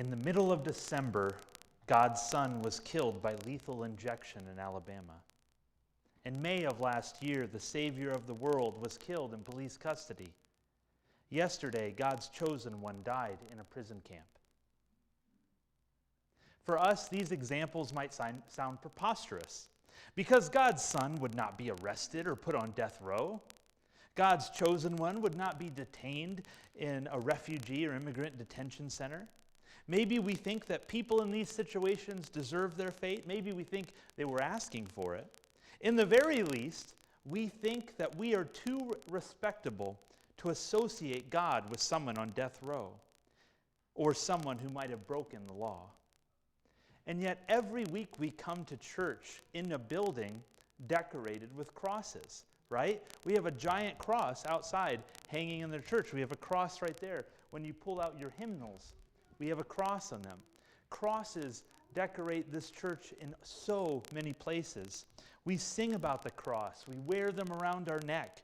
In the middle of December, God's Son was killed by lethal injection in Alabama. In May of last year, the Savior of the world was killed in police custody. Yesterday, God's chosen one died in a prison camp. For us, these examples might sound preposterous, because God's Son would not be arrested or put on death row. God's chosen one would not be detained in a refugee or immigrant detention center. Maybe we think that people in these situations deserve their fate. Maybe we think they were asking for it. In the very least, we think that we are too respectable to associate God with someone on death row or someone who might have broken the law. And yet every week we come to church in a building decorated with crosses, right? We have a giant cross outside hanging in the church. We have a cross right there. When you pull out your hymnals, we have a cross on them. Crosses decorate this church in so many places. We sing about the cross. We wear them around our neck.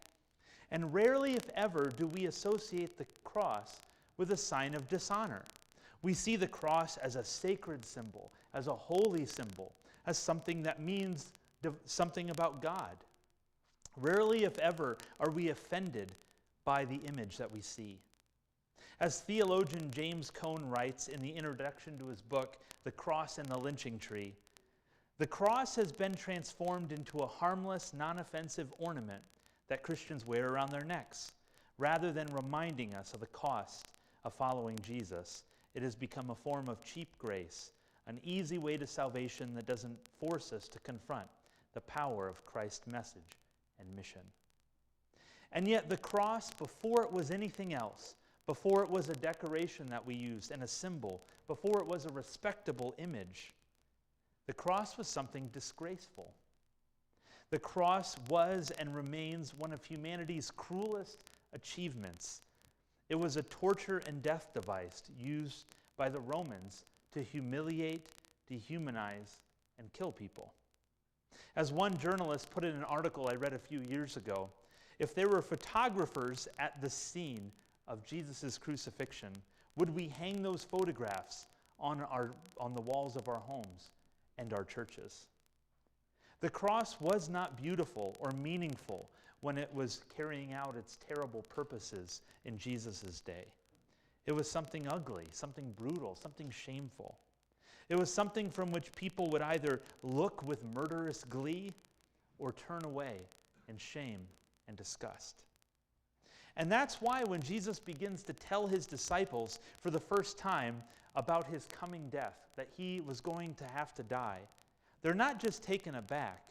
And rarely, if ever, do we associate the cross with a sign of dishonor. We see the cross as a sacred symbol, as a holy symbol, as something that means something about God. Rarely, if ever, are we offended by the image that we see. As theologian James Cone writes in the introduction to his book, The Cross and the Lynching Tree, the cross has been transformed into a harmless, non-offensive ornament that Christians wear around their necks. Rather than reminding us of the cost of following Jesus, it has become a form of cheap grace, an easy way to salvation that doesn't force us to confront the power of Christ's message and mission. And yet the cross, before it was anything else, before it was a decoration that we used and a symbol, before it was a respectable image, the cross was something disgraceful. The cross was and remains one of humanity's cruelest achievements. It was a torture and death device used by the Romans to humiliate, dehumanize, and kill people. As one journalist put in an article I read a few years ago, if there were photographers at the scene of Jesus' crucifixion, would we hang those photographs on the walls of our homes and our churches? The cross was not beautiful or meaningful when it was carrying out its terrible purposes in Jesus' day. It was something ugly, something brutal, something shameful. It was something from which people would either look with murderous glee or turn away in shame and disgust. And that's why when Jesus begins to tell his disciples for the first time about his coming death, that he was going to have to die, they're not just taken aback,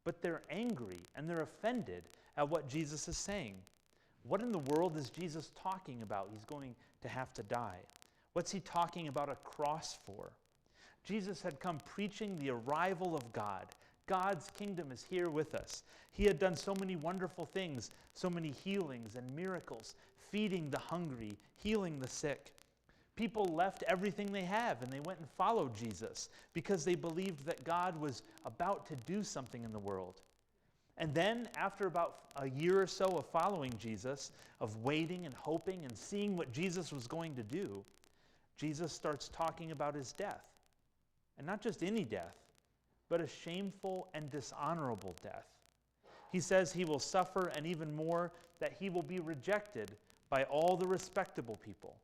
but they're angry and they're offended at what Jesus is saying. What in the world is Jesus talking about? He's going to have to die. What's he talking about a cross for? Jesus had come preaching the arrival of God. God's kingdom is here with us. He had done so many wonderful things, so many healings and miracles, feeding the hungry, healing the sick. People left everything they have and they went and followed Jesus because they believed that God was about to do something in the world. And then, after about a year or so of following Jesus, of waiting and hoping and seeing what Jesus was going to do, Jesus starts talking about his death. And not just any death, but a shameful and dishonorable death. He says he will suffer, and even more, that he will be rejected by all the respectable people.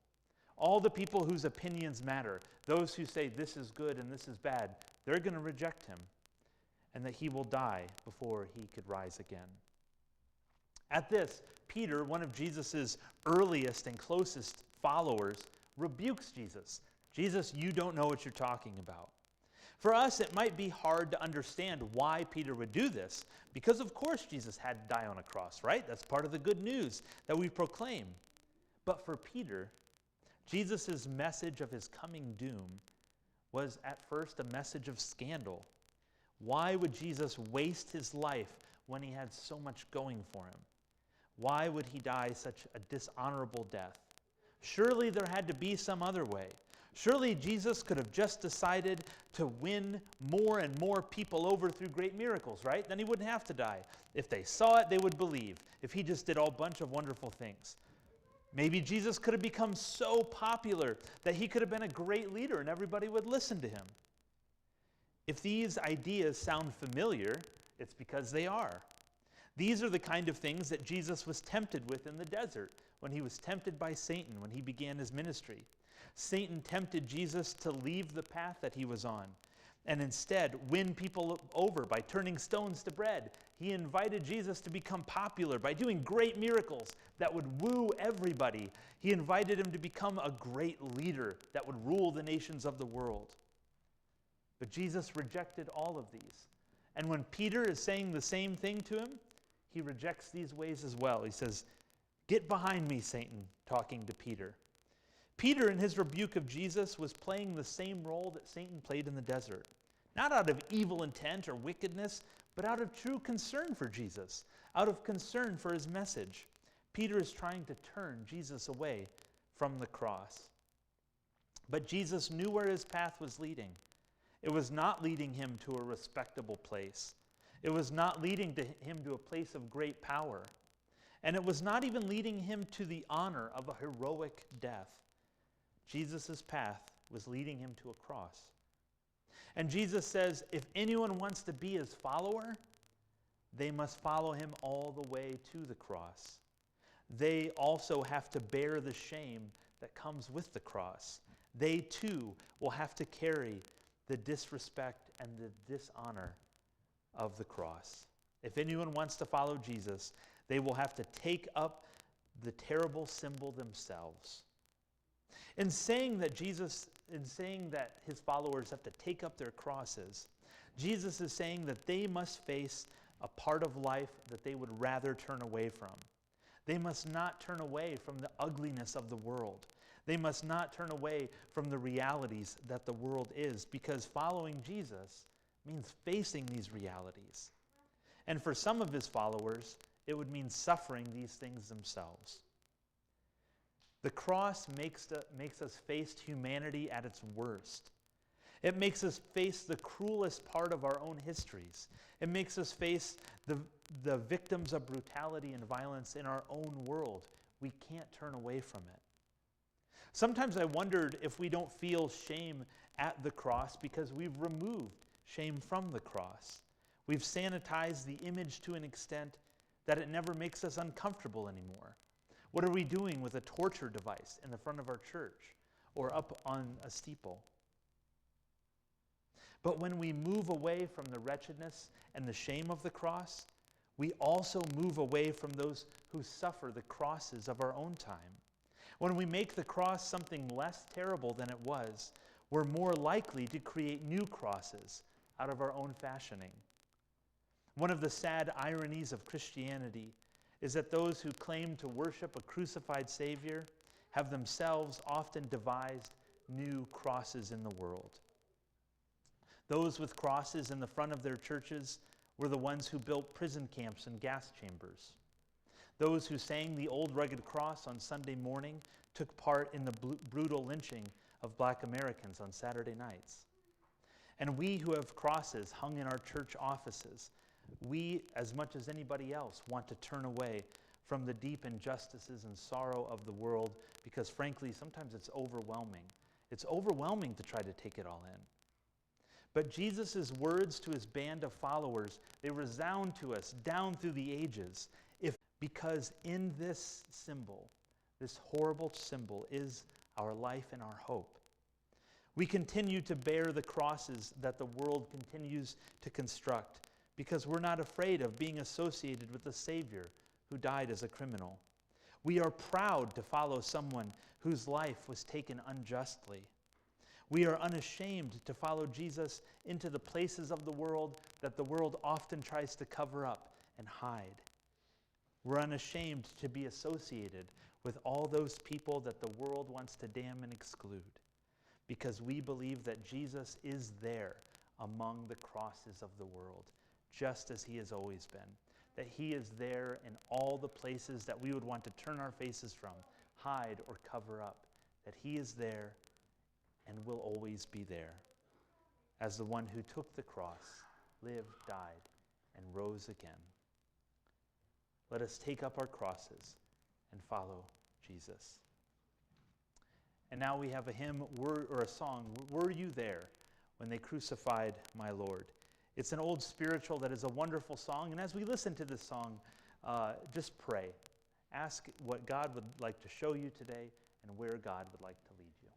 All the people whose opinions matter, those who say this is good and this is bad, they're going to reject him. And that he will die before he could rise again. At this, Peter, one of Jesus' earliest and closest followers, rebukes Jesus. Jesus, you don't know what you're talking about. For us, it might be hard to understand why Peter would do this, because of course Jesus had to die on a cross, right? That's part of the good news that we proclaim. But for Peter, Jesus' message of his coming doom was at first a message of scandal. Why would Jesus waste his life when he had so much going for him? Why would he die such a dishonorable death? Surely there had to be some other way. Surely Jesus could have just decided to win more and more people over through great miracles, right? Then he wouldn't have to die. If they saw it, they would believe. If he just did a bunch of wonderful things. Maybe Jesus could have become so popular that he could have been a great leader and everybody would listen to him. If these ideas sound familiar, it's because they are. These are the kind of things that Jesus was tempted with in the desert when he was tempted by Satan when he began his ministry. Satan tempted Jesus to leave the path that he was on and instead win people over by turning stones to bread. He invited Jesus to become popular by doing great miracles that would woo everybody. He invited him to become a great leader that would rule the nations of the world. But Jesus rejected all of these. And when Peter is saying the same thing to him, he rejects these ways as well. He says, "Get behind me, Satan," talking to Peter. Peter, in his rebuke of Jesus, was playing the same role that Satan played in the desert. Not out of evil intent or wickedness, but out of true concern for Jesus, out of concern for his message. Peter is trying to turn Jesus away from the cross. But Jesus knew where his path was leading. It was not leading him to a respectable place. It was not leading him to a place of great power. And it was not even leading him to the honor of a heroic death. Jesus' path was leading him to a cross. And Jesus says, if anyone wants to be his follower, they must follow him all the way to the cross. They also have to bear the shame that comes with the cross. They too will have to carry the disrespect and the dishonor of the cross. If anyone wants to follow Jesus, they will have to take up the terrible symbol themselves. In saying that his followers have to take up their crosses, Jesus is saying that they must face a part of life that they would rather turn away from. They must not turn away from the ugliness of the world. They must not turn away from the realities that the world is, because following Jesus means facing these realities. And for some of his followers, it would mean suffering these things themselves. The cross makes us face humanity at its worst. It makes us face the cruelest part of our own histories. It makes us face the victims of brutality and violence in our own world. We can't turn away from it. Sometimes I wondered if we don't feel shame at the cross because we've removed shame from the cross. We've sanitized the image to an extent that it never makes us uncomfortable anymore. What are we doing with a torture device in the front of our church or up on a steeple? But when we move away from the wretchedness and the shame of the cross, we also move away from those who suffer the crosses of our own time. When we make the cross something less terrible than it was, we're more likely to create new crosses out of our own fashioning. One of the sad ironies of Christianity is that those who claim to worship a crucified Savior have themselves often devised new crosses in the world. Those with crosses in the front of their churches were the ones who built prison camps and gas chambers. Those who sang the old rugged cross on Sunday morning took part in the brutal lynching of Black Americans on Saturday nights. And we who have crosses hung in our church offices, we, as much as anybody else, want to turn away from the deep injustices and sorrow of the world because, frankly, sometimes it's overwhelming. It's overwhelming to try to take it all in. But Jesus' words to his band of followers, they resound to us down through the ages, because in this symbol, this horrible symbol, is our life and our hope. We continue to bear the crosses that the world continues to construct because we're not afraid of being associated with the Savior who died as a criminal. We are proud to follow someone whose life was taken unjustly. We are unashamed to follow Jesus into the places of the world that the world often tries to cover up and hide. We're unashamed to be associated with all those people that the world wants to damn and exclude, because we believe that Jesus is there among the crosses of the world, just as he has always been, that he is there in all the places that we would want to turn our faces from, hide or cover up, that he is there and will always be there as the one who took the cross, lived, died, and rose again. Let us take up our crosses and follow Jesus. Jesus. And now we have a hymn or a song, Were You There When They Crucified My Lord? It's an old spiritual that is a wonderful song. And as we listen to this song, just pray. Ask what God would like to show you today and where God would like to lead you.